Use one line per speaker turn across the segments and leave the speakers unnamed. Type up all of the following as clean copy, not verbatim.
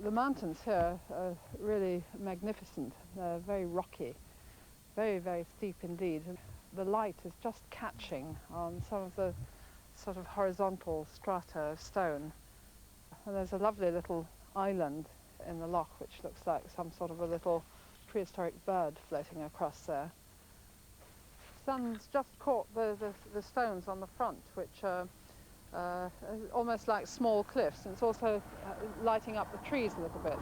The mountains here are really magnificent. They're very rocky, very, very steep indeed. The light is just catching on some of the sort of horizontal strata of stone. And there's a lovely little island in the loch which looks like some sort of a little prehistoric bird floating across there. The sun's just caught the stones on the front, which are almost like small cliffs, and it's also lighting up the trees a little bit.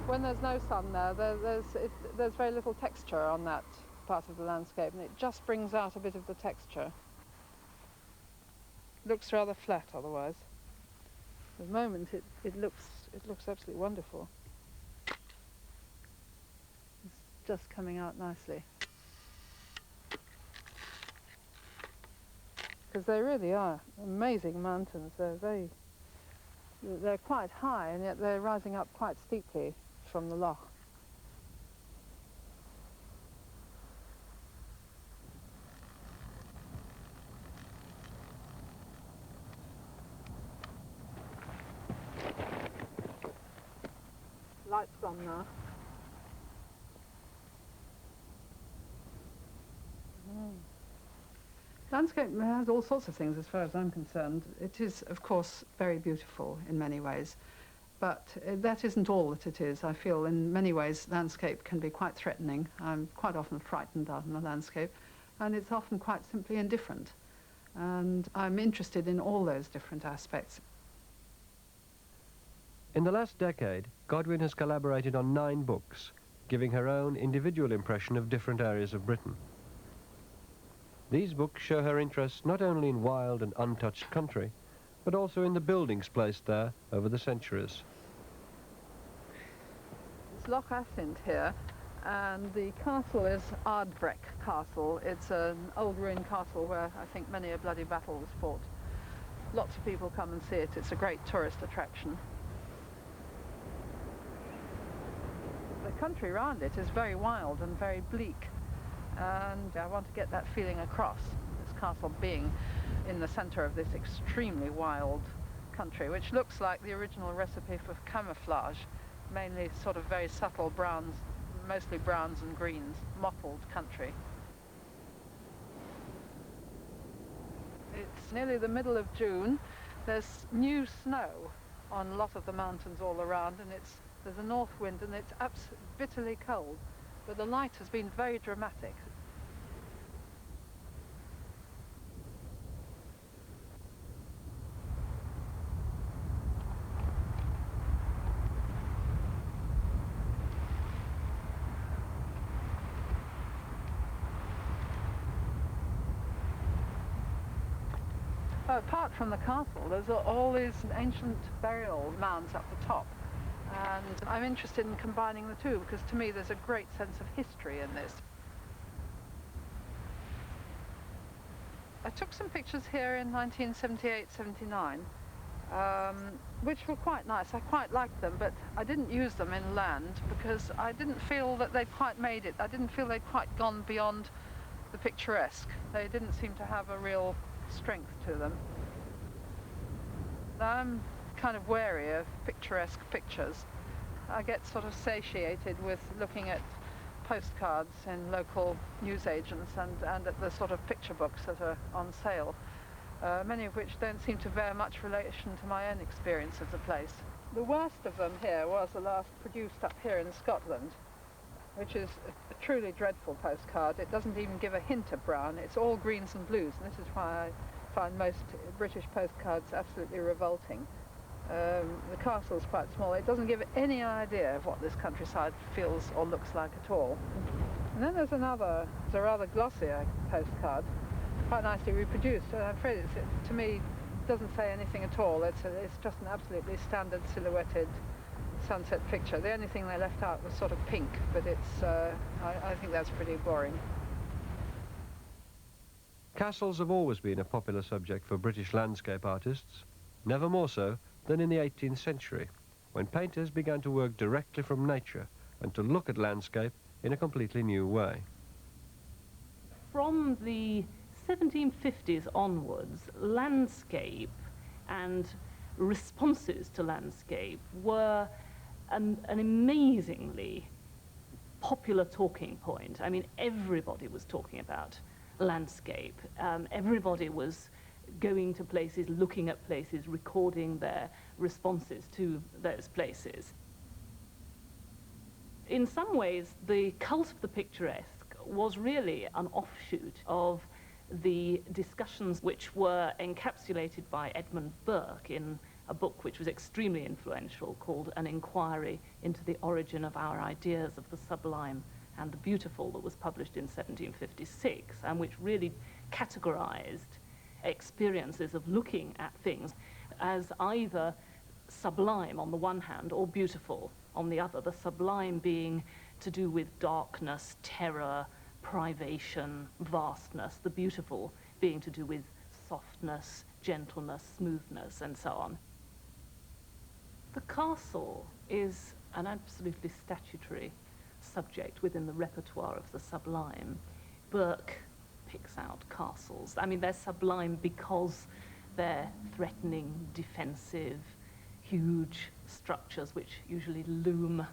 When there's no sun there, there's very little texture on that part of the landscape, and it just brings out a bit of the texture. It looks rather flat otherwise. At the moment it looks absolutely wonderful. It's just coming out nicely. Because they really are amazing mountains. They're quite high, and yet they're rising up quite steeply from the loch. Light's gone now. Landscape has all sorts of things as far as I'm concerned. It is, of course, very beautiful in many ways, but that isn't all that it is. I feel in many ways landscape can be quite threatening. I'm quite often frightened out in the landscape, and it's often quite simply indifferent. And I'm interested in all those different aspects.
In the last decade, Godwin has collaborated on 9 books, giving her own individual impression of different areas of Britain. These books show her interest not only in wild and untouched country, but also in the buildings placed there over the centuries.
It's Loch Assynt here, and the castle is Ardbreck Castle. It's an old ruined castle where I think many a bloody battle was fought. Lots of people come and see it. It's a great tourist attraction. The country around it is very wild and very bleak, and I want to get that feeling across, this castle being in the centre of this extremely wild country, which looks like the original recipe for camouflage, mainly sort of very subtle browns, mostly browns and greens, mottled country. It's nearly the middle of June. There's new snow on a lot of the mountains all around, and there's a north wind, and it's bitterly cold, but the light has been very dramatic. Apart from the castle, there's all these ancient burial mounds up the top. And I'm interested in combining the two, because to me there's a great sense of history in this. I took some pictures here in 1978-79, which were quite nice. I quite liked them, but I didn't use them in land because I didn't feel that they'd quite made it. I didn't feel they'd quite gone beyond the picturesque. They didn't seem to have a real strength to them. I'm kind of wary of picturesque pictures. I get sort of satiated with looking at postcards in local newsagents and at the sort of picture books that are on sale, many of which don't seem to bear much relation to my own experience of the place. The worst of them here was the last produced up here in Scotland, which is a truly dreadful postcard. It doesn't even give a hint of brown. It's all greens and blues, and this is why I find most British postcards absolutely revolting. The castle's quite small. It doesn't give any idea of what this countryside feels or looks like at all. And then there's a rather glossier postcard, quite nicely reproduced. I'm afraid to me, doesn't say anything at all. It's just an absolutely standard silhouetted sunset picture. The only thing they left out was sort of pink, but I think that's pretty boring.
Castles have always been a popular subject for British landscape artists, never more so than in the 18th century, when painters began to work directly from nature and to look at landscape in a completely new way.
From the 1750s onwards, landscape and responses to landscape were an amazingly popular talking point. I mean, everybody was talking about landscape. Everybody was going to places, looking at places, recording their responses to those places. In some ways, the cult of the picturesque was really an offshoot of the discussions which were encapsulated by Edmund Burke in a book which was extremely influential called An Inquiry into the Origin of Our Ideas of the Sublime and the Beautiful, that was published in 1756, and which really categorized experiences of looking at things as either sublime on the one hand or beautiful on the other, the sublime being to do with darkness, terror, privation, vastness, the beautiful being to do with softness, gentleness, smoothness, and so on. The castle is an absolutely statutory subject within the repertoire of the sublime. Burke picks out castles. I mean, they're sublime because they're threatening, defensive, huge structures which usually loom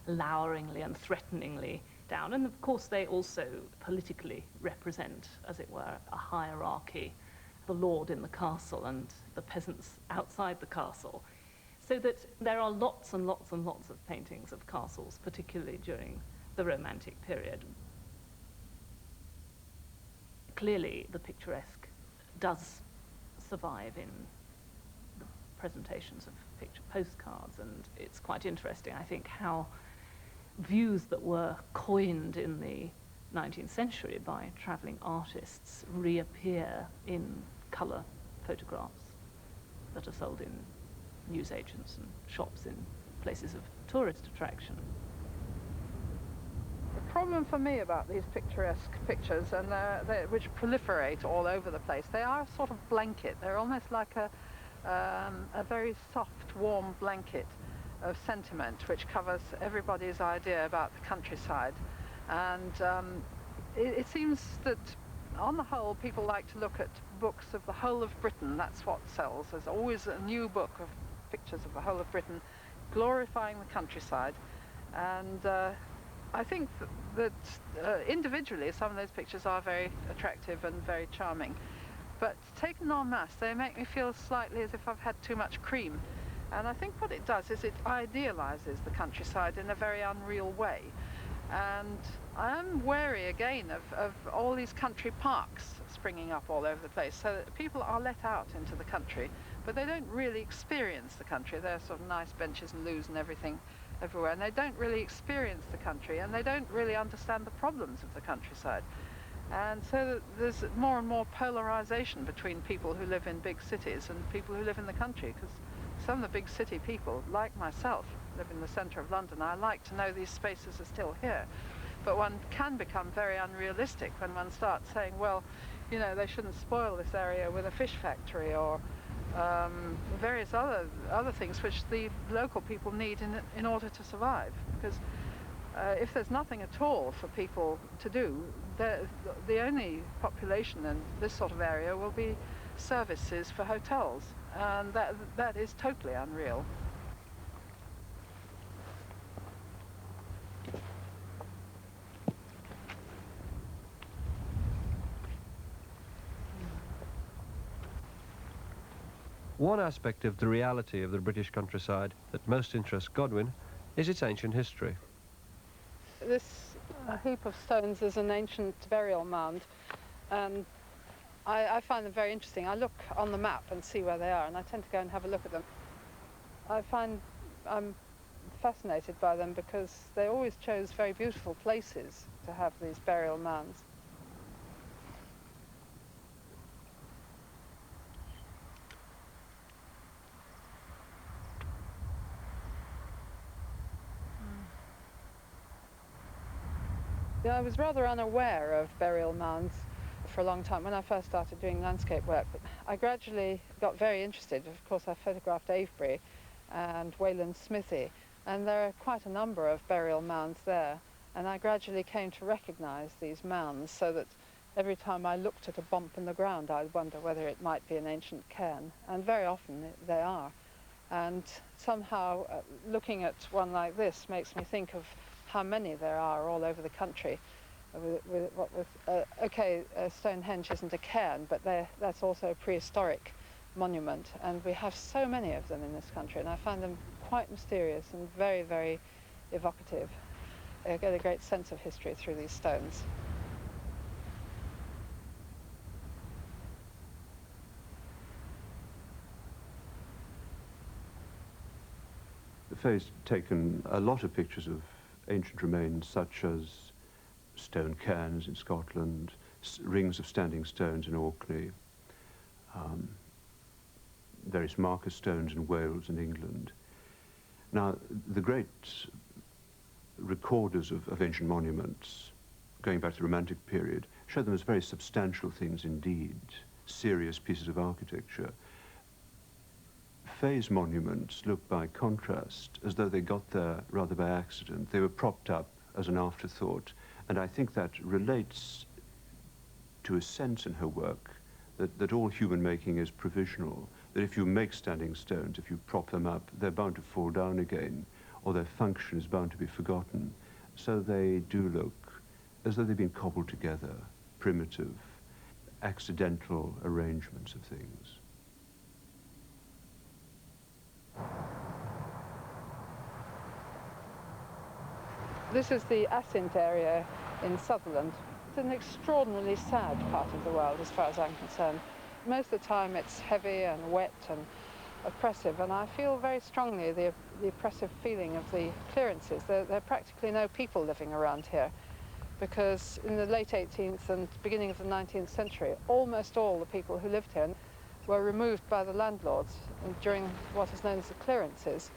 loweringly and threateningly down. And of course, they also politically represent, as it were, a hierarchy, the lord in the castle and the peasants outside the castle. So that there are lots and lots and lots of paintings of castles, particularly during the Romantic period. Clearly, the picturesque does survive in the presentations of picture postcards, and it's quite interesting, I think, how views that were coined in the 19th century by travelling artists reappear in colour photographs that are sold in newsagents and shops in places of tourist attraction.
The problem for me about these picturesque pictures, and which proliferate all over the place, they are a sort of blanket. They're almost like a very soft, warm blanket of sentiment which covers everybody's idea about the countryside. And it seems that on the whole people like to look at books of the whole of Britain. That's what sells. There's always a new book of pictures of the whole of Britain glorifying the countryside. And I think that individually some of those pictures are very attractive and very charming, but taken en masse they make me feel slightly as if I've had too much cream. And I think what it does is it idealizes the countryside in a very unreal way. And I am wary again of all these country parks springing up all over the place, so that people are let out into the country, but they don't really experience the country. There are sort of nice benches and loos and everything everywhere, and they don't really experience the country, and they don't really understand the problems of the countryside. And so there's more and more polarization between people who live in big cities and people who live in the country, because some of the big city people, like myself, live in the centre of London. I like to know these spaces are still here. But one can become very unrealistic when one starts saying, well, you know, they shouldn't spoil this area with a fish factory or various other things which the local people need in order to survive. Because if there's nothing at all for people to do, the only population in this sort of area will be services for hotels, and that is totally unreal.
One aspect of the reality of the British countryside that most interests Godwin is its ancient history.
This heap of stones is an ancient burial mound, and I find them very interesting. I look on the map and see where they are, and I tend to go and have a look at them. I'm fascinated by them because they always chose very beautiful places to have these burial mounds. Yeah, I was rather unaware of burial mounds for a long time when I first started doing landscape work, but I gradually got very interested. Of course, I photographed Avebury and Wayland's Smithy, and there are quite a number of burial mounds there, and I gradually came to recognize these mounds, so that every time I looked at a bump in the ground I'd wonder whether it might be an ancient cairn, and very often they are. And somehow looking at one like this makes me think of how many there are all over the country. Stonehenge isn't a cairn, but that's also a prehistoric monument, and we have so many of them in this country, and I find them quite mysterious and very, very evocative. I get a great sense of history through these stones.
Fay's taken a lot of pictures of ancient remains, such as stone cairns in Scotland, rings of standing stones in Orkney, various marker stones in Wales and England. Now, the great recorders of ancient monuments, going back to the Romantic period, show them as very substantial things indeed, serious pieces of architecture. Fay's monuments look, by contrast, as though they got there rather by accident. They were propped up as an afterthought, and I think that relates to a sense in her work that all human making is provisional, that if you make standing stones, if you prop them up, they're bound to fall down again, or their function is bound to be forgotten. So they do look as though they've been cobbled together, primitive, accidental arrangements of things.
This is the Assynt area in Sutherland. It's an extraordinarily sad part of the world as far as I'm concerned. Most of the time it's heavy and wet and oppressive, and I feel very strongly the oppressive feeling of the clearances. There are practically no people living around here, because in the late 18th and beginning of the 19th century, almost all the people who lived here were removed by the landlords during what is known as the clearances,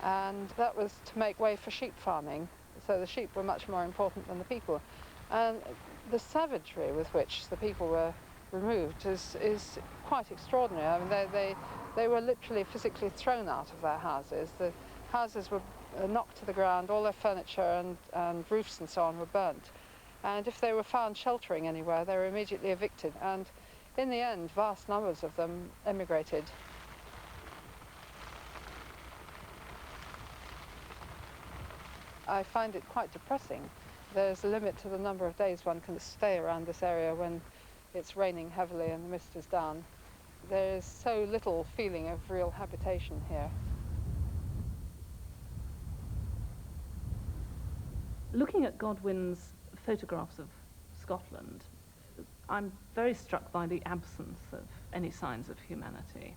and that was to make way for sheep farming. So the sheep were much more important than the people. And the savagery with which the people were removed is quite extraordinary. I mean, they were literally physically thrown out of their houses. The houses were knocked to the ground, all their furniture and roofs and so on were burnt. And if they were found sheltering anywhere, they were immediately evicted. And in the end, vast numbers of them emigrated. I find it quite depressing. There's a limit to the number of days one can stay around this area when it's raining heavily and the mist is down. There is so little feeling of real habitation here.
Looking at Godwin's photographs of Scotland, I'm very struck by the absence of any signs of humanity.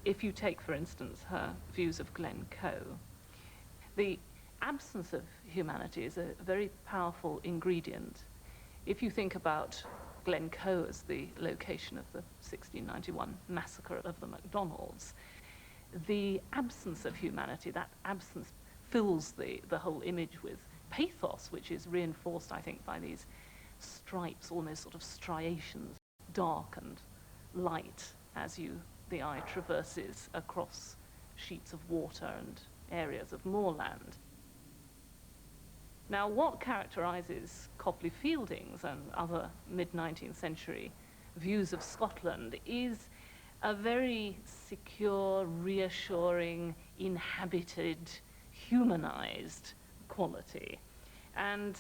If you take, for instance, her views of Glencoe, the absence of humanity is a very powerful ingredient. If you think about Glencoe as the location of the 1691 massacre of the MacDonalds, the absence of humanity, that absence fills the whole image with pathos, which is reinforced, I think, by these stripes, almost sort of striations, dark and light, as the eye traverses across sheets of water and areas of moorland. Now, what characterises Copley Fielding's and other mid-19th century views of Scotland is a very secure, reassuring, inhabited, humanised quality. And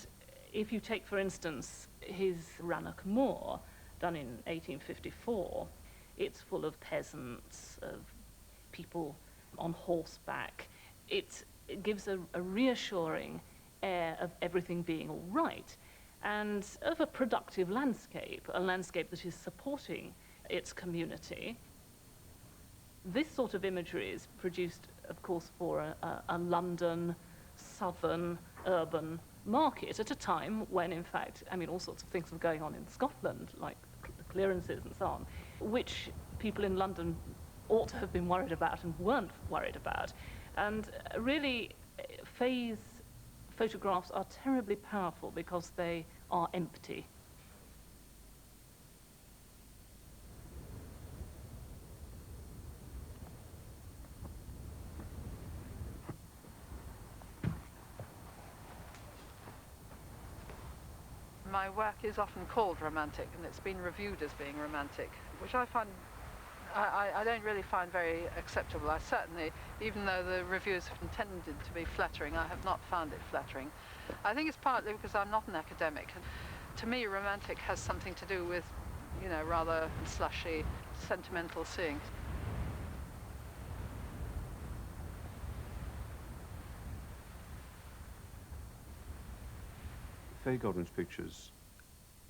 if you take, for instance, his Rannoch Moor, done in 1854, it's full of peasants, of people on horseback. It gives a reassuring air of everything being all right, and of a productive landscape, a landscape that is supporting its community. This sort of imagery is produced, of course, for a London, southern, urban market at a time when, in fact, I mean, all sorts of things were going on in Scotland, like the clearances and so on, which people in London ought to have been worried about and weren't worried about. And really, Fay's photographs are terribly powerful because they are empty.
My work is often called romantic, and it's been reviewed as being romantic, which I find I don't really find very acceptable. I certainly, even though the reviews have intended to be flattering, I have not found it flattering. I think it's partly because I'm not an academic. To me, romantic has something to do with, you know, rather slushy, sentimental seeing.
Fay Godwin's pictures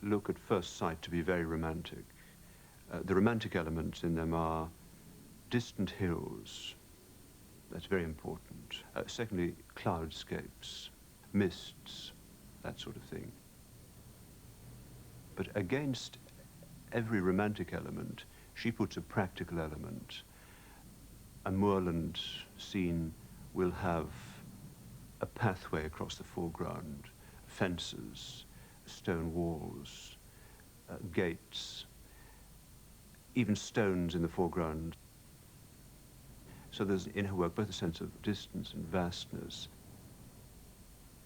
look at first sight to be very romantic. The romantic elements in them are distant hills. That's very important. Secondly, cloudscapes, mists, that sort of thing. But against every romantic element, she puts a practical element. A moorland scene will have a pathway across the foreground, fences, stone walls, gates, even stones in the foreground. So there's in her work both a sense of distance and vastness,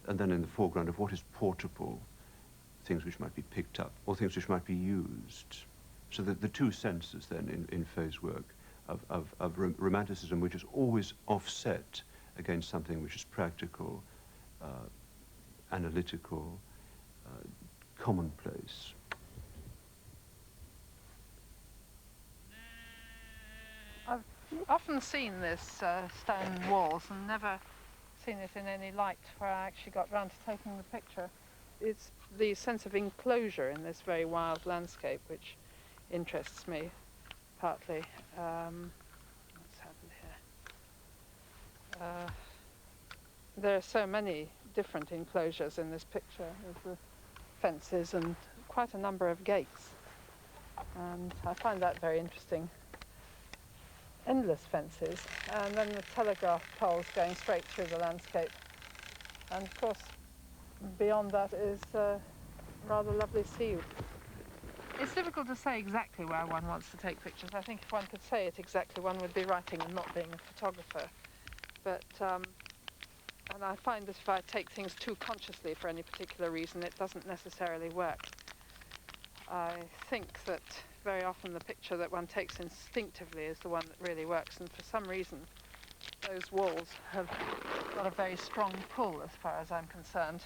and then in the foreground of what is portable, things which might be picked up, or things which might be used. So that the two senses then in Fay's work of romanticism, which is always offset against something which is practical, analytical, commonplace.
I've often seen this stone walls and never seen it in any light where I actually got round to taking the picture. It's the sense of enclosure in this very wild landscape which interests me, partly. What's happened here? There are so many different enclosures in this picture, with the fences and quite a number of gates, and I find that very interesting. Endless fences, and then the telegraph poles going straight through the landscape, and of course beyond that is rather lovely sea. It's difficult to say exactly where one wants to take pictures. I think if one could say it exactly, one would be writing and not being a photographer. But and I find that if I take things too consciously for any particular reason, it doesn't necessarily work. I think that very often the picture that one takes instinctively is the one that really works, and for some reason those walls have got a very strong pull as far as I'm concerned.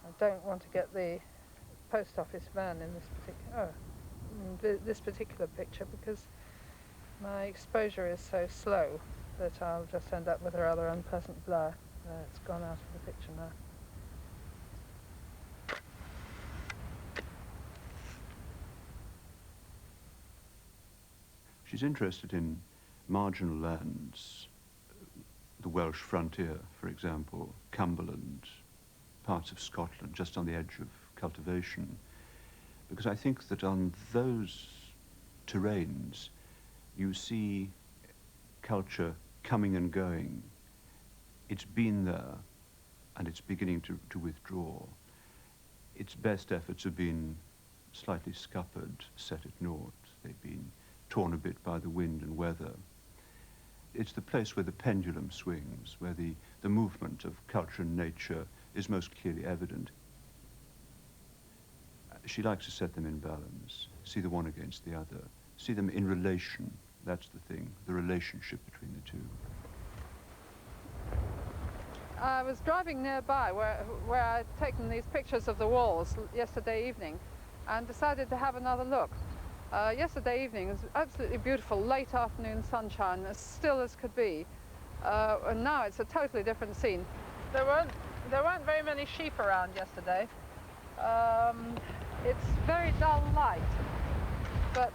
I don't want to get the post office van in this particular picture because my exposure is so slow that I'll just end up with a rather unpleasant blur. It's gone out of the picture now.
She's interested in marginal lands, the Welsh frontier, for example, Cumberland, parts of Scotland, just on the edge of cultivation, because I think that on those terrains you see culture coming and going. It's been there and it's beginning to withdraw. Its best efforts have been slightly scuppered, set at naught. They've been torn a bit by the wind and weather. It's the place where the pendulum swings, where the movement of culture and nature is most clearly evident. She likes to set them in balance, see the one against the other, see them in relation. That's the thing, the relationship between the two.
I was driving nearby where I'd taken these pictures of the walls yesterday evening and decided to have another look. Yesterday evening was absolutely beautiful, late afternoon sunshine, as still as could be. And now it's a totally different scene. There weren't very many sheep around yesterday. It's very dull light, but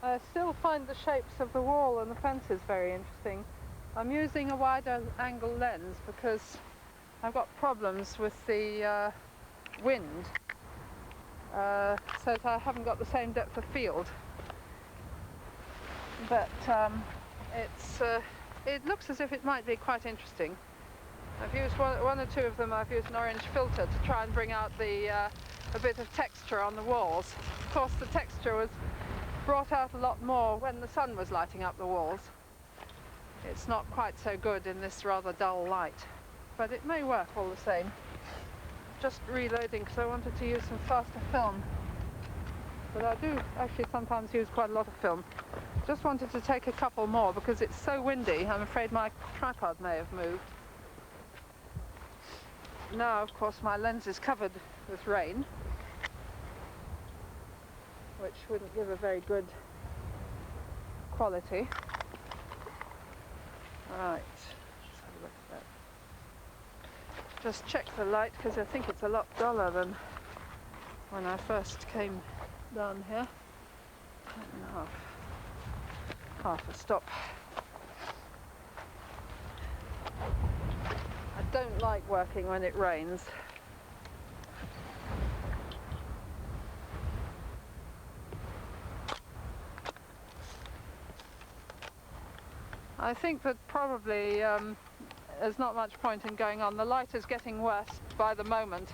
I still find the shapes of the wall and the fences very interesting. I'm using a wider angle lens because I've got problems with the wind, so that I haven't got the same depth of field. But it looks as if it might be quite interesting. I've used one or two of them. I've used an orange filter to try and bring out a bit of texture on the walls. Of course, the texture brought out a lot more when the sun was lighting up the walls. It's not quite so good in this rather dull light, but it may work all the same. Just reloading because I wanted to use some faster film. But I do actually sometimes use quite a lot of film. Just wanted to take a couple more because it's so windy. I'm afraid my tripod may have moved. Now, of course, my lens is covered with rain, which wouldn't give a very good quality. Right, let's have a look at that. Just check the light because I think it's a lot duller than when I first came down here. And half a stop. I don't like working when it rains. I think that probably there's not much point in going on. The light is getting worse by the moment,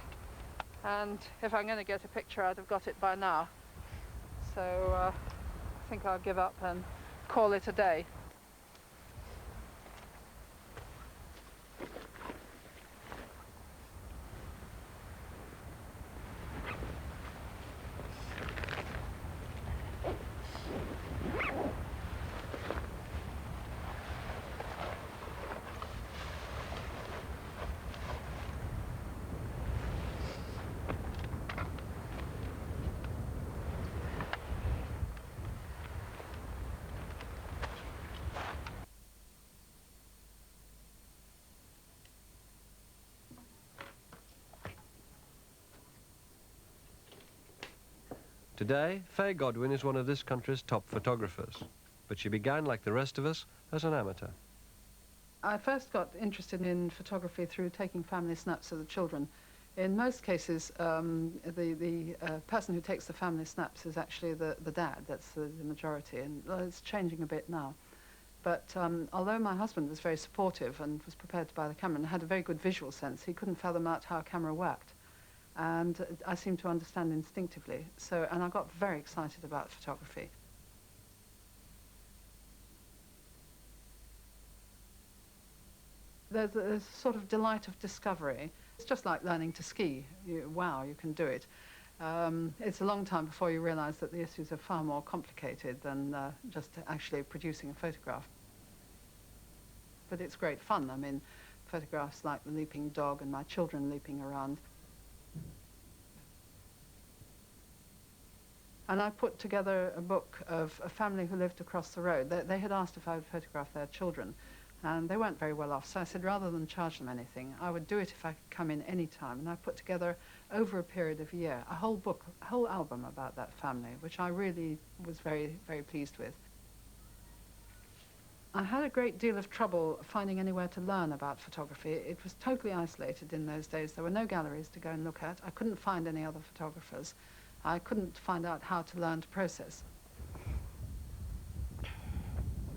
and if I'm going to get a picture, I'd have got it by now. So I think I'll give up and call it a day.
Today, Fay Godwin is one of this country's top photographers, but she began, like the rest of us, as an amateur.
I first got interested in photography through taking family snaps of the children. In most cases, the person who takes the family snaps is actually the dad. That's the majority, and it's changing a bit now. But although my husband was very supportive and was prepared to buy the camera and had a very good visual sense, he couldn't fathom out how a camera worked. And I seemed to understand instinctively. And I got very excited about photography. There's a sort of delight of discovery. It's just like learning to ski. Wow, you can do it. It's a long time before you realize that the issues are far more complicated than just actually producing a photograph. But it's great fun. I mean, photographs like the leaping dog and my children leaping around. And I put together a book of a family who lived across the road. They had asked if I would photograph their children, and they weren't very well off. So I said, rather than charge them anything, I would do it if I could come in any time. And I put together, over a period of a year, a whole book, a whole album about that family, which I really was very, very pleased with. I had a great deal of trouble finding anywhere to learn about photography. It was totally isolated in those days. There were no galleries to go and look at. I couldn't find any other photographers. I couldn't find out how to learn to process.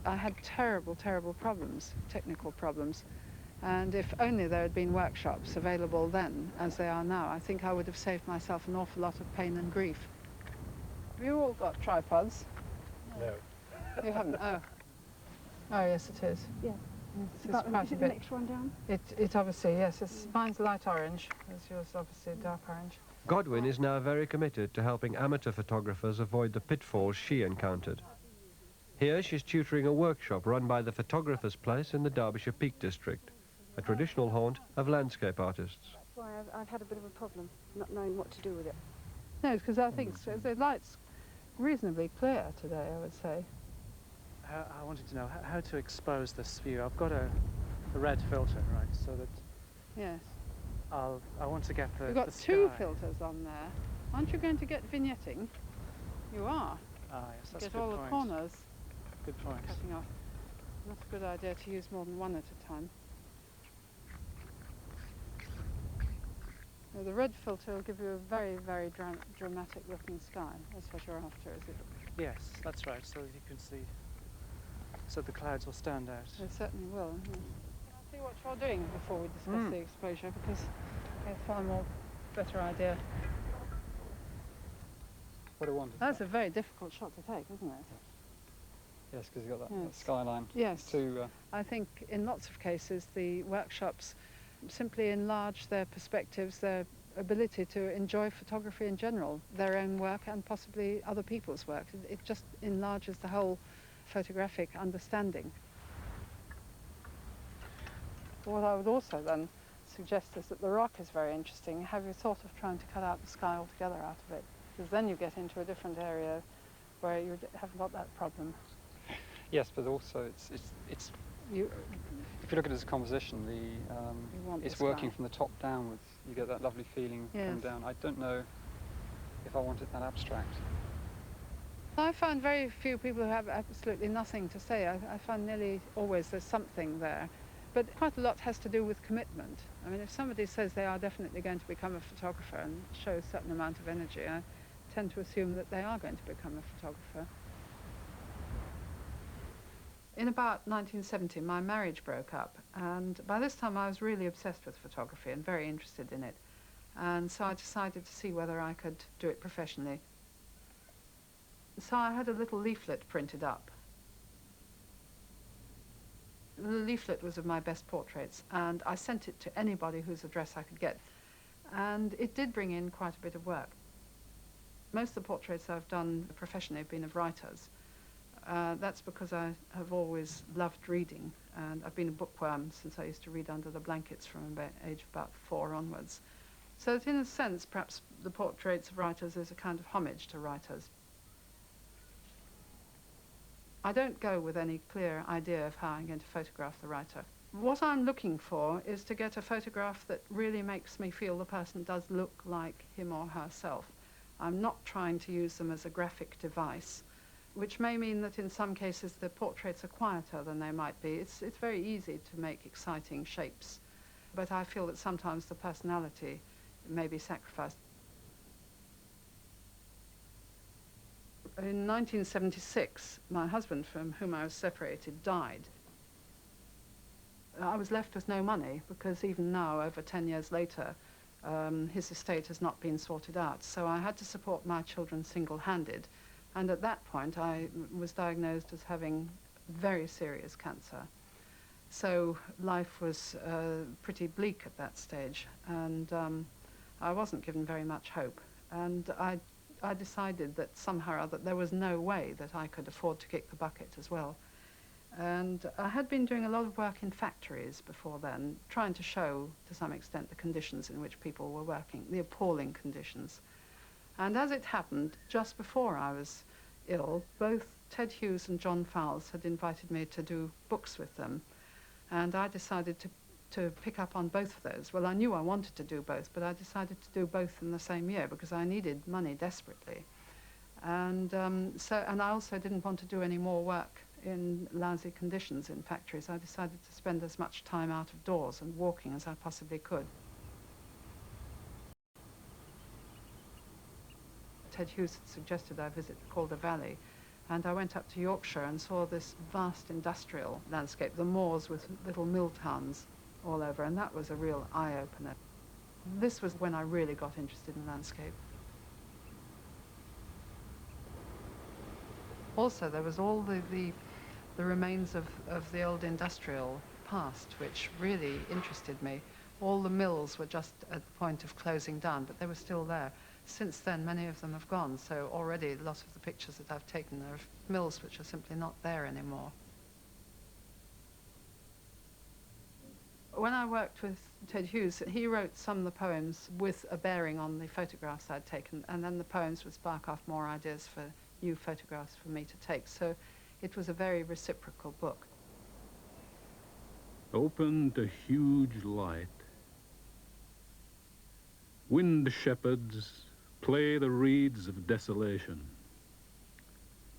I had terrible, terrible problems, technical problems. And if only there had been workshops available then, as they are now, I think I would have saved myself an awful lot of pain and grief. Have you all got tripods?
No.
You haven't? Oh. Oh, yes, it is.
Yeah.
Is it
the next one down?
It obviously, yes. Mine's light orange, as yours obviously dark orange.
Godwin is now very committed to helping amateur photographers avoid the pitfalls she encountered. Here she's tutoring a workshop run by the Photographer's Place in the Derbyshire Peak District, a traditional haunt of landscape artists.
That's why I've had a bit of a problem, not knowing what to do with it.
No, because I think the light's reasonably clear today, I would say.
I wanted to know how to expose this view. I've got a red filter, right, so that
Yes.
I want to get the
You've got
the
two
sky.
filters on there. Aren't you going to get vignetting? You are.
Ah, yes, that's a
Get
good
all
point.
the corners
Good point.
cutting off. Not a good idea to use more than one at a time. The red filter will give you a very, very dramatic looking sky. That's what you're after, is it?
Yes, that's right, so that you can see, so the clouds will stand out.
They certainly will. Yes. I'll see what you're doing before we discuss the exposure, because I get a far more better idea.
what I wanted.
That's a very difficult shot to take, isn't it?
Yes, because you've got that,
Yes.
that skyline.
Yes.
To,
I think in lots of cases the workshops simply enlarge their perspectives, their ability to enjoy photography in general, their own work and possibly other people's work. It just enlarges the whole photographic understanding. What I would also then suggest is that the rock is very interesting. Have you thought of trying to cut out the sky altogether out of it? Because then you get into a different area where you haven't got that problem.
yes, but also it's
You,
if you look at it as a composition,
want
it's
the
working
sky.
from the top downwards. You get that lovely feeling
Yes.
coming down. I don't know if I want it that abstract.
I find very few people who have absolutely nothing to say. I find nearly always there's something there. But quite a lot has to do with commitment. I mean, if somebody says they are definitely going to become a photographer and show a certain amount of energy, I tend to assume that they are going to become a photographer. In about 1970, my marriage broke up, and by this time I was really obsessed with photography and very interested in it. And so I decided to see whether I could do it professionally. So I had a little leaflet printed up. The leaflet was of my best portraits, and I sent it to anybody whose address I could get. And it did bring in quite a bit of work. Most of the portraits I've done professionally have been of writers. That's because I have always loved reading, and I've been a bookworm since I used to read under the blankets from the age of about 4 onwards. So that in a sense, perhaps the portraits of writers is a kind of homage to writers. I don't go with any clear idea of how I'm going to photograph the writer. What I'm looking for is to get a photograph that really makes me feel the person does look like him or herself. I'm not trying to use them as a graphic device, which may mean that in some cases the portraits are quieter than they might be. It's very easy to make exciting shapes, but I feel that sometimes the personality may be sacrificed. In 1976, my husband, from whom I was separated, died. I was left with no money because even now, over 10 years later, his estate has not been sorted out. So I had to support my children single-handed. And at that point, I was diagnosed as having very serious cancer. So life was pretty bleak at that stage, and I wasn't given very much hope. And I decided that somehow or other there was no way that I could afford to kick the bucket as well. And I had been doing a lot of work in factories before then, trying to show to some extent the conditions in which people were working, the appalling conditions. And as it happened, just before I was ill, both Ted Hughes and John Fowles had invited me to do books with them. And I decided to pick up on both of those. Well, I knew I wanted to do both, but I decided to do both in the same year because I needed money desperately. And and I also didn't want to do any more work in lousy conditions in factories. I decided to spend as much time out of doors and walking as I possibly could. Ted Hughes had suggested I visit the Calder Valley, and I went up to Yorkshire and saw this vast industrial landscape, the moors with little mill towns all over, and that was a real eye-opener. This was when I really got interested in landscape. Also, there was all the remains of the old industrial past, which really interested me. All the mills were just at the point of closing down, but they were still there. Since then, many of them have gone, so already a lot of the pictures that I've taken are of mills which are simply not there anymore. When I worked with Ted Hughes, he wrote some of the poems with a bearing on the photographs I'd taken, and then the poems would spark off more ideas for new photographs for me to take. So it was a very reciprocal book.
Opened a huge light. Wind shepherds play the reeds of desolation.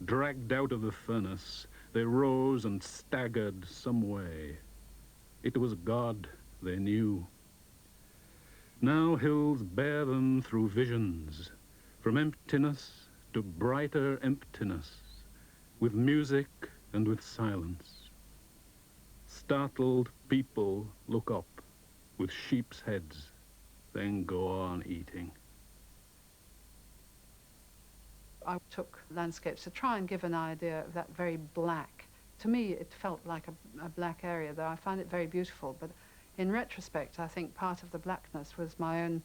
Dragged out of the furnace, they rose and staggered some way. It was God they knew. Now hills bear them through visions, from emptiness to brighter emptiness, with music and with silence. Startled people look up with sheep's heads, then go on eating.
I took landscapes to try and give an idea of that very black. To me, it felt like a black area, though I find it very beautiful. But in retrospect, I think part of the blackness was my own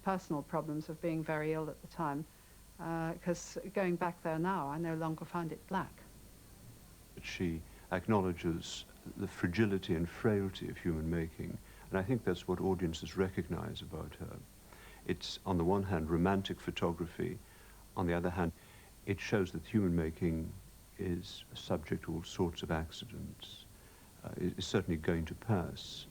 personal problems of being very ill at the time. Because going back there now, I no longer find it black.
She acknowledges the fragility and frailty of human making, and I think that's what audiences recognize about her. It's, on the one hand, romantic photography. On the other hand, it shows that human making is subject to all sorts of accidents. It's certainly going to pass.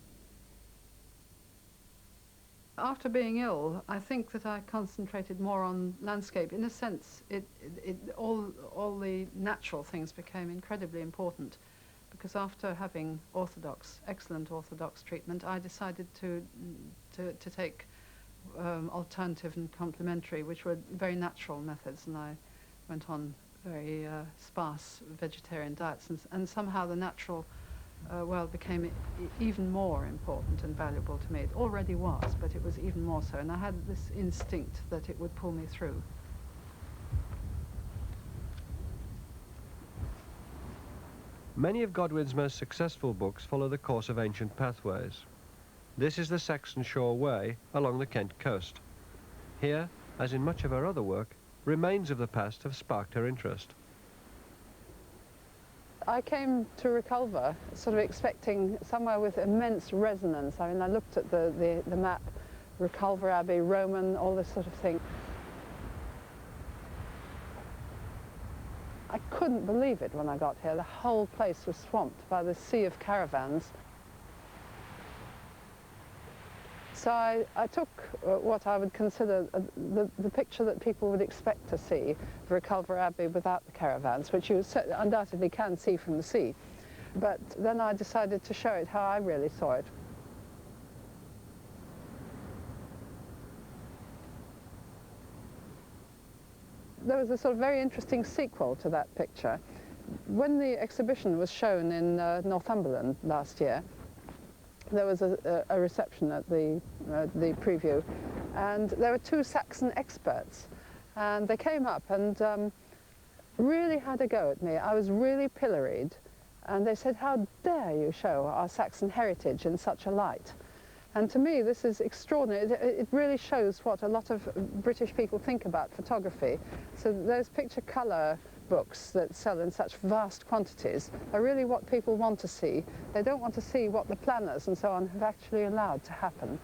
After being ill, I think that I concentrated more on landscape. In a sense, all the natural things became incredibly important, because after having excellent orthodox treatment, I decided to take alternative and complementary, which were very natural methods, and I went on very sparse vegetarian diets, and somehow the natural world became even more important and valuable to me. It already was, but it was even more so, and I had this instinct that it would pull me through.
Many of Godwin's most successful books follow the course of ancient pathways. This is the Saxon Shore Way along the Kent coast. Here, as in much of her other work, remains of the past have sparked her interest.
I came to Reculver sort of expecting somewhere with immense resonance. I mean, I looked at the map, Reculver Abbey, Roman, all this sort of thing. I couldn't believe it when I got here. The whole place was swamped by the sea of caravans. So I took what I would consider the picture that people would expect to see of Reculver Abbey without the caravans, which you undoubtedly can see from the sea. But then I decided to show it how I really saw it. There was a sort of very interesting sequel to that picture. When the exhibition was shown in Northumberland last year, there was a reception at the preview, and there were two Saxon experts, and they came up and really had a go at me. I was really pilloried, and they said, "How dare you show our Saxon heritage in such a light?" And to me, this is extraordinary. It really shows what a lot of British people think about photography. So those picture colour books that sell in such vast quantities are really what people want to see. They don't want to see what the planners and so on have actually allowed to happen.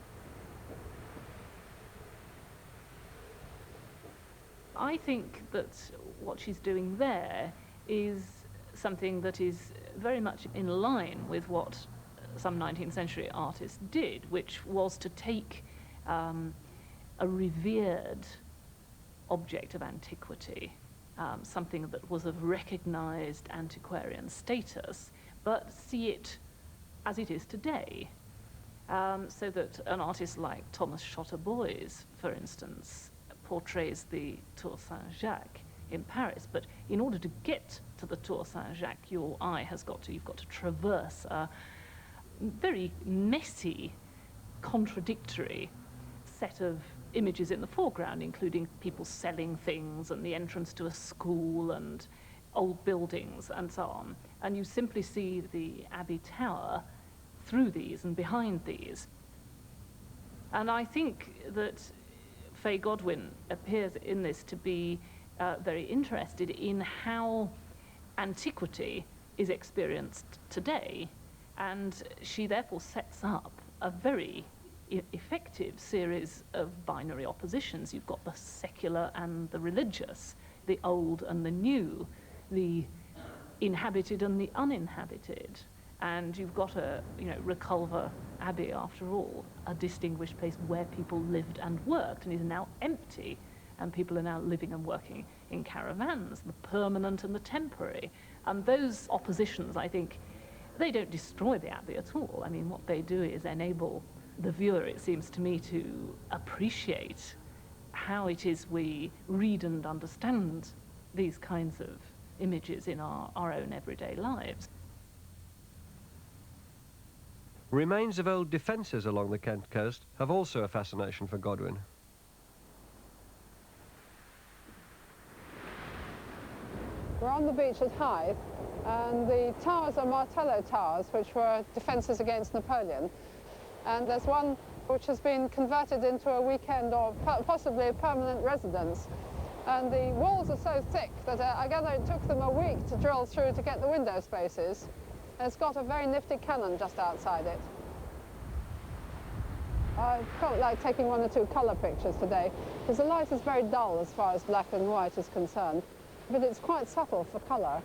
I think that what she's doing there is something that is very much in line with what some 19th century artists did, which was to take a revered object of antiquity, something that was of recognized antiquarian status, but see it as it is today. So that an artist like Thomas Shotter-Boys, for instance, portrays the Tour Saint-Jacques in Paris, but in order to get to the Tour Saint-Jacques, you've got to traverse a very messy, contradictory set of images in the foreground, including people selling things and the entrance to a school and old buildings and so on. And you simply see the Abbey Tower through these and behind these. And I think that Fay Godwin appears in this to be very interested in how antiquity is experienced today. And she therefore sets up a very effective series of binary oppositions. You've got the secular and the religious, the old and the new, the inhabited and the uninhabited. And you've got Reculver Abbey, after all, a distinguished place where people lived and worked, and is now empty, and people are now living and working in caravans, the permanent and the temporary. And those oppositions, I think, they don't destroy the Abbey at all. I mean, what they do is enable the viewer, it seems to me, to appreciate how it is we read and understand these kinds of images in our own everyday lives.
Remains of old defences along the Kent coast have also a fascination for Godwin.
on the beach at Hythe, and the towers are Martello Towers, which were defences against Napoleon. And there's one which has been converted into a weekend or possibly a permanent residence. And the walls are so thick that I gather it took them a week to drill through to get the window spaces. And it's got a very nifty cannon just outside it. I felt like taking one or two colour pictures today, because the light is very dull as far as black and white is concerned, but it's quite subtle for colour.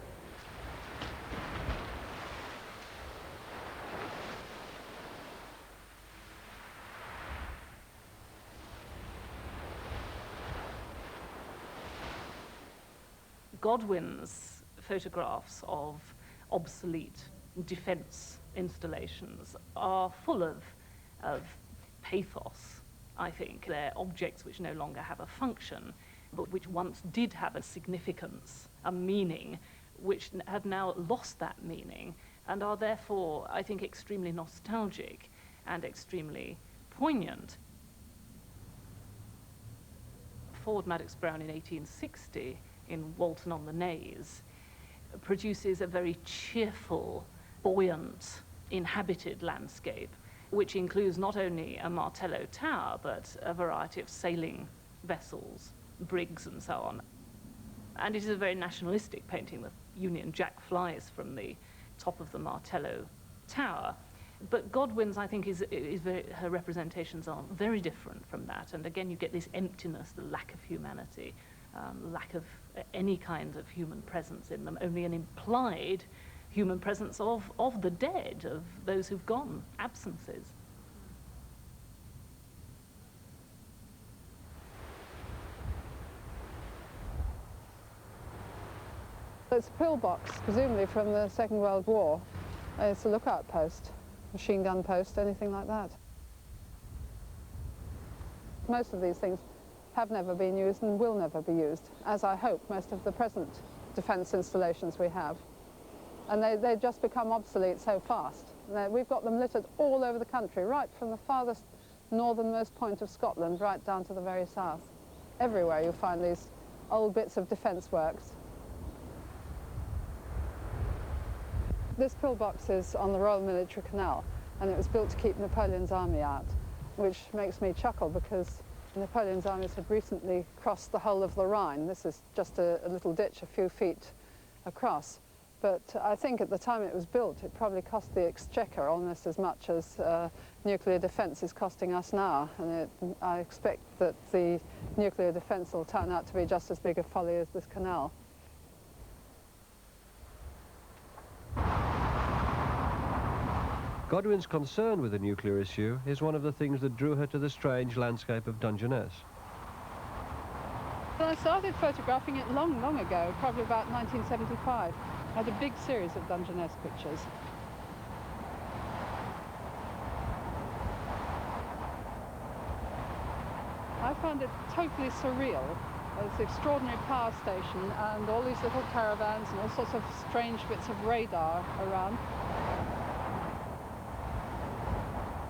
Godwin's photographs of obsolete defence installations are full of pathos, I think. They're objects which no longer have a function, but which once did have a significance, a meaning, which have now lost that meaning and are therefore, I think, extremely nostalgic and extremely poignant. Ford Madox Brown in 1860 in Walton on the Naze produces a very cheerful, buoyant, inhabited landscape, which includes not only a Martello Tower, but a variety of sailing vessels, brigs and so on. And it is a very nationalistic painting. The Union Jack flies from the top of the Martello Tower. But Godwin's, I think, her representations are very different from that. And again, you get this emptiness, the lack of humanity, lack of any kind of human presence in them, only an implied human presence of the dead, of those who've gone, absences.
It's a pillbox, presumably from the Second World War. It's a lookout post, machine gun post, anything like that. Most of these things have never been used and will never be used, as I hope most of the present defence installations we have. And they just become obsolete so fast. We've got them littered all over the country, right from the farthest northernmost point of Scotland right down to the very south. Everywhere you'll find these old bits of defence works. This pillbox is on the Royal Military Canal, and it was built to keep Napoleon's army out, which makes me chuckle because Napoleon's armies had recently crossed the whole of the Rhine. This is just a little ditch a few feet across. But I think at the time it was built, it probably cost the exchequer almost as much as nuclear defence is costing us now. And I expect that the nuclear defence will turn out to be just as big a folly as this canal.
Godwin's concern with the nuclear issue is one of the things that drew her to the strange landscape of Dungeness.
Well, I started photographing it long, long ago, probably about 1975. I had a big series of Dungeness pictures. I found it totally surreal. It's an extraordinary power station and all these little caravans and all sorts of strange bits of radar around.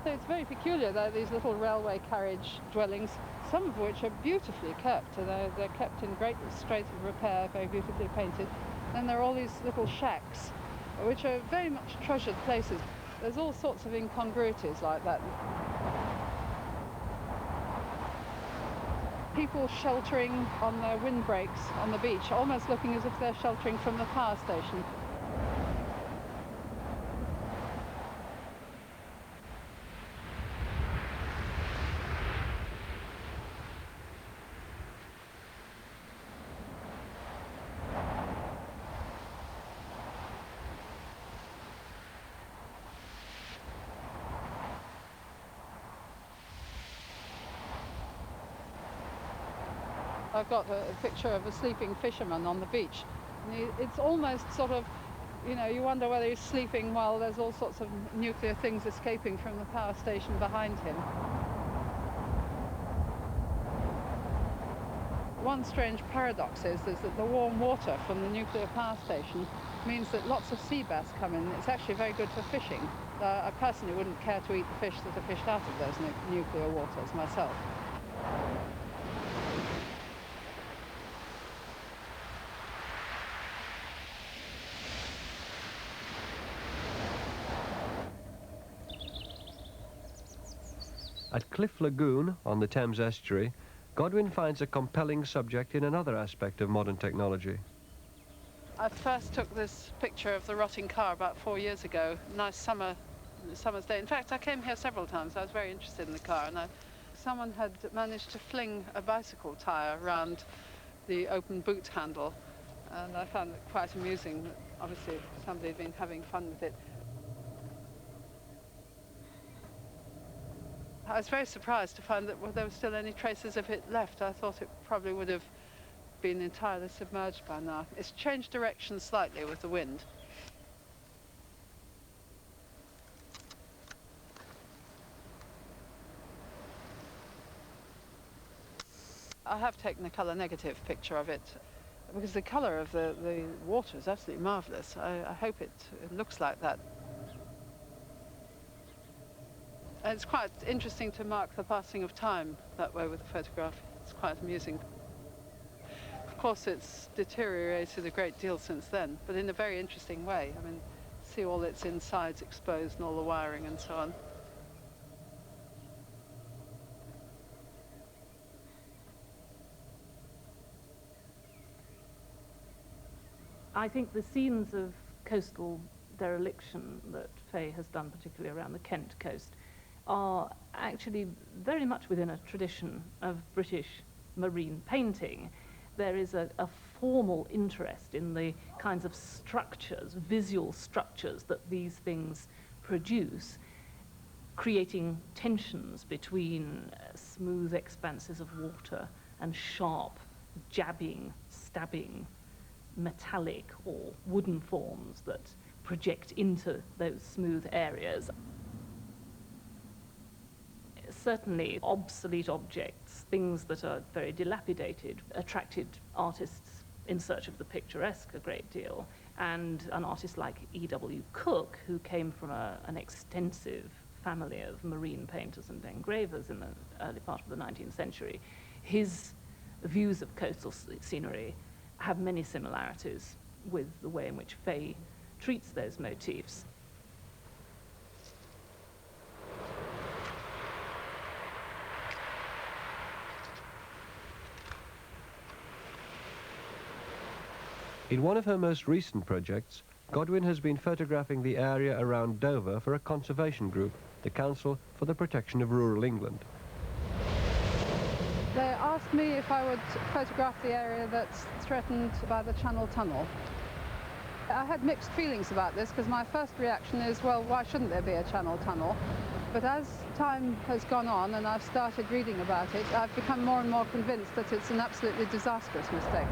So it's very peculiar, though, these little railway carriage dwellings, some of which are beautifully kept. They're kept in great state of repair, very beautifully painted. And there are all these little shacks, which are very much treasured places. There's all sorts of incongruities like that. People sheltering on their windbreaks on the beach, almost looking as if they're sheltering from the power station. I've got a picture of a sleeping fisherman on the beach. And it's almost sort of, you know, you wonder whether he's sleeping while there's all sorts of nuclear things escaping from the power station behind him. One strange paradox is that the warm water from the nuclear power station means that lots of sea bass come in. It's actually very good for fishing. I personally wouldn't care to eat the fish that are fished out of those nuclear waters myself.
At Cliff Lagoon, on the Thames estuary, Godwin finds a compelling subject in another aspect of modern technology.
I first took this picture of the rotting car about 4 years ago. Nice summer's day. In fact, I came here several times. I was very interested in the car, and someone had managed to fling a bicycle tyre around the open boot handle, and I found it quite amusing. Obviously, somebody had been having fun with it. I was very surprised to find that there were still any traces of it left. I thought it probably would have been entirely submerged by now. It's changed direction slightly with the wind. I have taken a colour negative picture of it because the colour of the water is absolutely marvellous. I hope it looks like that. And it's quite interesting to mark the passing of time that way with a photograph. It's quite amusing. Of course, it's deteriorated a great deal since then, but in a very interesting way. I mean, see all its insides exposed and all the wiring and so on.
I think the scenes of coastal dereliction that Fay has done, particularly around the Kent coast, are actually very much within a tradition of British marine painting. There is a formal interest in the kinds of structures, visual structures that these things produce, creating tensions between smooth expanses of water and sharp, jabbing, stabbing, metallic or wooden forms that project into those smooth areas. Certainly obsolete objects, things that are very dilapidated, attracted artists in search of the picturesque a great deal. And an artist like E.W. Cook, who came from an extensive family of marine painters and engravers in the early part of the 19th century, his views of coastal scenery have many similarities with the way in which Fay treats those motifs.
In one of her most recent projects, Godwin has been photographing the area around Dover for a conservation group, the Council for the Protection of Rural England.
They asked me if I would photograph the area that's threatened by the Channel Tunnel. I had mixed feelings about this because my first reaction is, well, why shouldn't there be a Channel Tunnel? But as time has gone on and I've started reading about it, I've become more and more convinced that it's an absolutely disastrous mistake.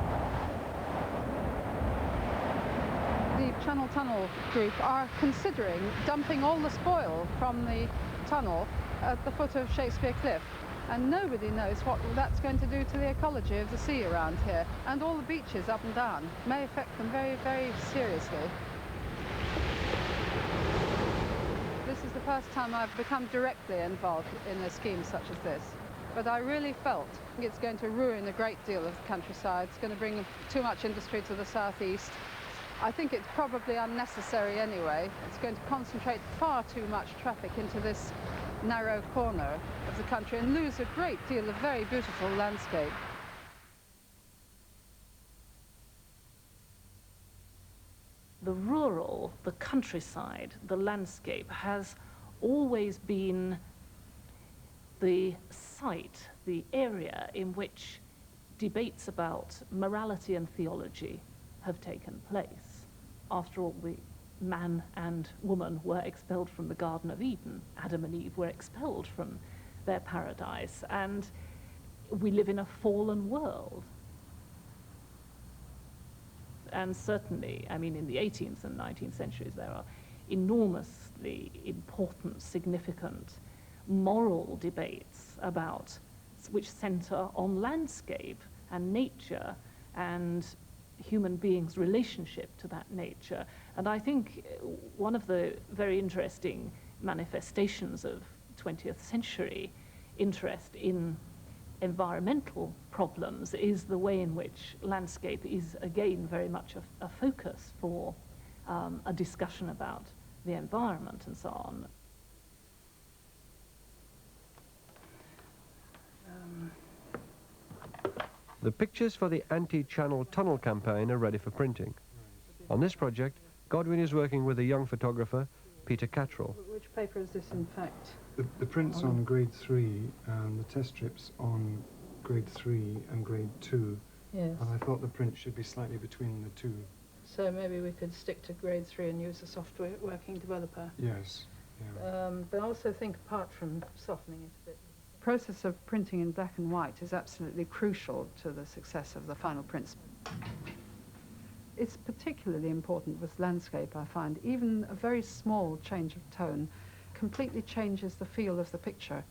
The Channel Tunnel group are considering dumping all the spoil from the tunnel at the foot of Shakespeare Cliff. And nobody knows what that's going to do to the ecology of the sea around here. And all the beaches up and down may affect them very, very seriously. This is the first time I've become directly involved in a scheme such as this. But I really felt it's going to ruin a great deal of the countryside. It's going to bring too much industry to the southeast. I think it's probably unnecessary anyway. It's going to concentrate far too much traffic into this narrow corner of the country and lose a great deal of very beautiful landscape.
The rural, the countryside, the landscape has always been the site, the area in which debates about morality and theology have taken place. After all, the man and woman were expelled from the Garden of Eden. Adam and Eve were expelled from their paradise, and we live in a fallen world. And certainly, I mean, in the 18th and 19th centuries, there are enormously important, significant moral debates about which center on landscape and nature and human beings' relationship to that nature. And I think one of the very interesting manifestations of 20th century interest in environmental problems is the way in which landscape is again very much a focus for a discussion about the environment and so on.
The pictures for the anti-channel tunnel campaign are ready for printing. On this project, Godwin is working with a young photographer, Peter Cattrall.
Which paper is this, in fact?
The print's on grade 3 and the test strips on grade 3 and grade 2.
Yes.
And I thought the print should be slightly between the two.
So maybe we could stick to grade 3 and use a software working developer.
Yes. Yeah.
But I also think, apart from softening it a bit, the process of printing in black and white is absolutely crucial to the success of the final prints. It's particularly important with landscape, I find. Even a very small change of tone completely changes the feel of the picture.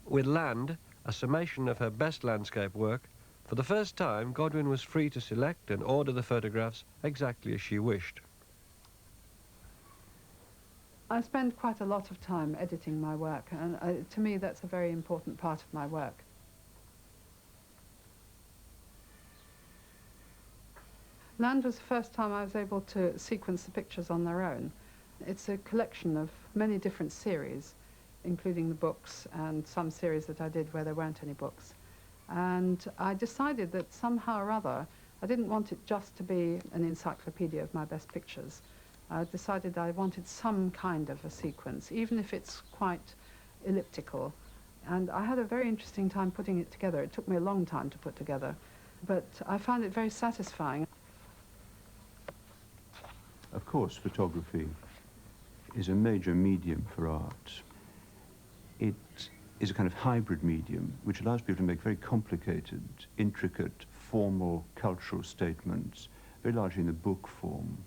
With Land, a summation of her best landscape work, for the first time Godwin was free to select and order the photographs exactly as she wished.
I spend quite a lot of time editing my work, and to me that's a very important part of my work. Land was the first time I was able to sequence the pictures on their own. It's a collection of many different series, including the books and some series that I did where there weren't any books. And I decided that somehow or other, I didn't want it just to be an encyclopedia of my best pictures. I decided I wanted some kind of a sequence, even if it's quite elliptical. And I had a very interesting time putting it together. It took me a long time to put together, but I found it very satisfying.
Of course, photography is a major medium for art. It is a kind of hybrid medium which allows people to make very complicated, intricate, formal cultural statements, very largely in the book form.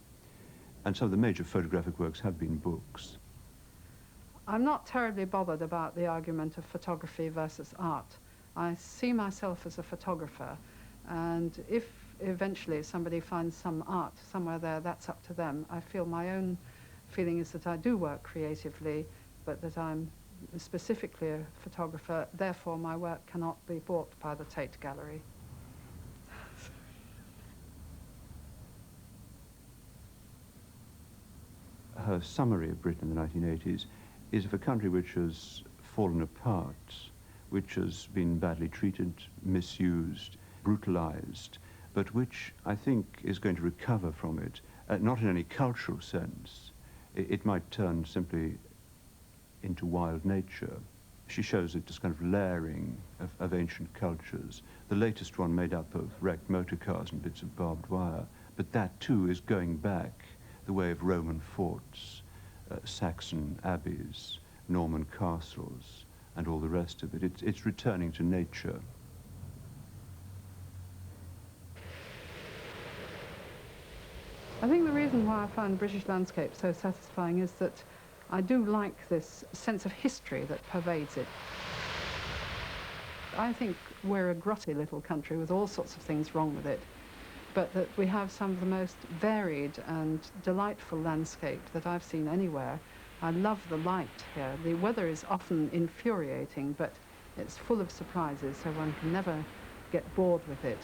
And some of the major photographic works have been books.
I'm not terribly bothered about the argument of photography versus art. I see myself as a photographer, and if eventually somebody finds some art somewhere there, that's up to them. I feel my own feeling is that I do work creatively, but that I'm specifically a photographer, therefore my work cannot be bought by the Tate Gallery.
Her summary of Britain in the 1980s is of a country which has fallen apart, which has been badly treated, misused, brutalized, but which I think is going to recover from it, not in any cultural sense. It might turn simply into wild nature. She shows it as kind of layering of ancient cultures. The latest one made up of wrecked motor cars and bits of barbed wire, but that too is going back the way of Roman forts, Saxon abbeys, Norman castles, and all the rest of it. It's returning to nature.
I think the reason why I find British landscape so satisfying is that I do like this sense of history that pervades it. I think we're a grotty little country with all sorts of things wrong with it, but that we have some of the most varied and delightful landscape that I've seen anywhere. I love the light here. The weather is often infuriating, but it's full of surprises, so one can never get bored with it.